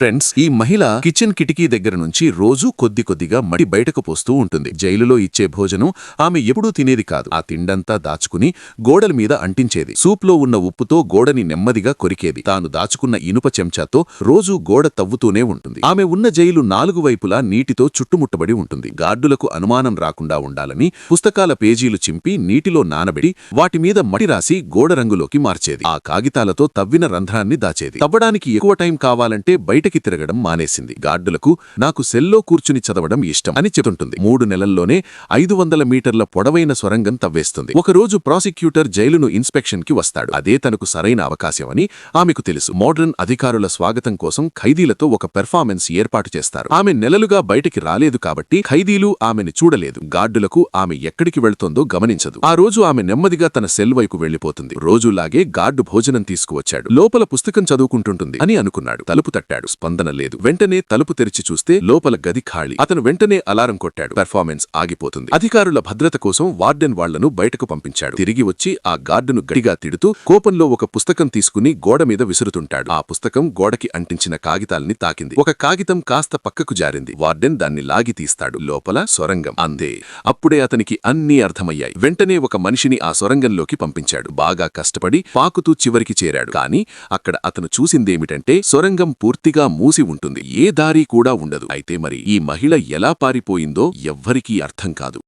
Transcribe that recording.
Friends, ఈ మహిళ kitchen కిటికీ దగ్గర నుంచి రోజూ కొద్ది కొద్దిగా మడి బయటకు పోస్తూ ఉంటుంది. జైలులో ఇచ్చే భోజనం ఆమె ఎప్పుడూ తినేది కాదు. ఆ తిండంతా దాచుకుని గోడల మీద అంటించేది. సూప్లో ఉన్న ఉప్పుతో గోడని నెమ్మదిగా కొరికేది. తాను దాచుకున్న ఇనుప చెంచాతో రోజూ గోడ తవ్వుతూనే ఉంటుంది. ఆమె ఉన్న జైలు 4 వైపులా నీటితో చుట్టుముట్టబడి ఉంటుంది. గార్డులకు అనుమానం రాకుండా ఉండాలని పుస్తకాల పేజీలు చింపి నీటిలో నానబెట్టి వాటి మీద మట్టి రాసి గోడ రంగులోకి మార్చేది. ఆ కాగితాలతో తవ్విన రంధ్రాన్ని దాచేది. తవ్వడానికి ఎక్కువ టైం కావాలంటే బయటకి తిరగడం మానేసింది. గార్డులకు నాకు సెల్లో కూర్చుని చదవడం ఇష్టం అని చెబుతుంటుంది. 3 నెలల్లోనే 500 మీటర్ల పొడవైన సొరంగం తవ్వేస్తుంది. ఒకరోజు ప్రాసిక్యూటర్ జైలును ఇన్స్పెక్షన్ కి వస్తాడు. అదే తనకు సరైన అవకాశమని ఆమెకు తెలుసు. మోడ్రన్ అధికారుల స్వాగతం కోసం ఖైదీలతో ఒక పెర్ఫార్మెన్స్ ఏర్పాటు చేస్తారు. ఆమె నెలలుగా బయటికి రాలేదు కాబట్టి ఖైదీలు ఆమెను చూడలేదు. గార్డులకు ఆమె ఎక్కడికి వెళ్తోందో గమనించదు. ఆ రోజు ఆమె నెమ్మదిగా తన సెల్ వైపు వెళ్లిపోతుంది. రోజులాగే గార్డు భోజనం తీసుకువచ్చాడు. లోపల పుస్తకం చదువుకుంటుంటుంది అని అనుకున్నాడు. తలుపు తట్టాడు. స్పందన లేదు. వెంటనే తలుపు తెరిచి చూస్తే లోపల గది ఖాళీ. అతను వెంటనే అలారం కొట్టాడు. పెర్ఫార్మెన్స్ ఆగిపోతుంది. అధికారుల భద్రత కోసం వార్డెన్ వాళ్లను బయటకు పంపించాడు. తిరిగి వచ్చి ఆ గార్డును గట్టిగా తిడుతూ కోపంలో ఒక పుస్తకం తీసుకుని గోడ మీద విసురుతుంటాడు. ఆ పుస్తకం గోడకి అంటించిన కాగితాల్ని తాకింది. ఒక కాగితం కాస్త పక్కకు జారింది. వార్డెన్ దాన్ని లాగి తీస్తాడు. లోపల సొరంగం. అంతే. అప్పుడే అతనికి అన్నీ అర్థమయ్యాయి. వెంటనే ఒక మనిషిని ఆ సొరంగంలోకి పంపించాడు. బాగా కష్టపడి పాకుతూ చివరికి చేరాడు. కాని అక్కడ అతను చూసిందేమిటంటే సొరంగం పూర్తిగా మూసి ఉంటుంది. ఏ దారి కూడా ఉండదు. అయితే మరి ఈ మహిళ ఎలా పారిపోయిందో ఎవ్వరికీ అర్థం కాదు.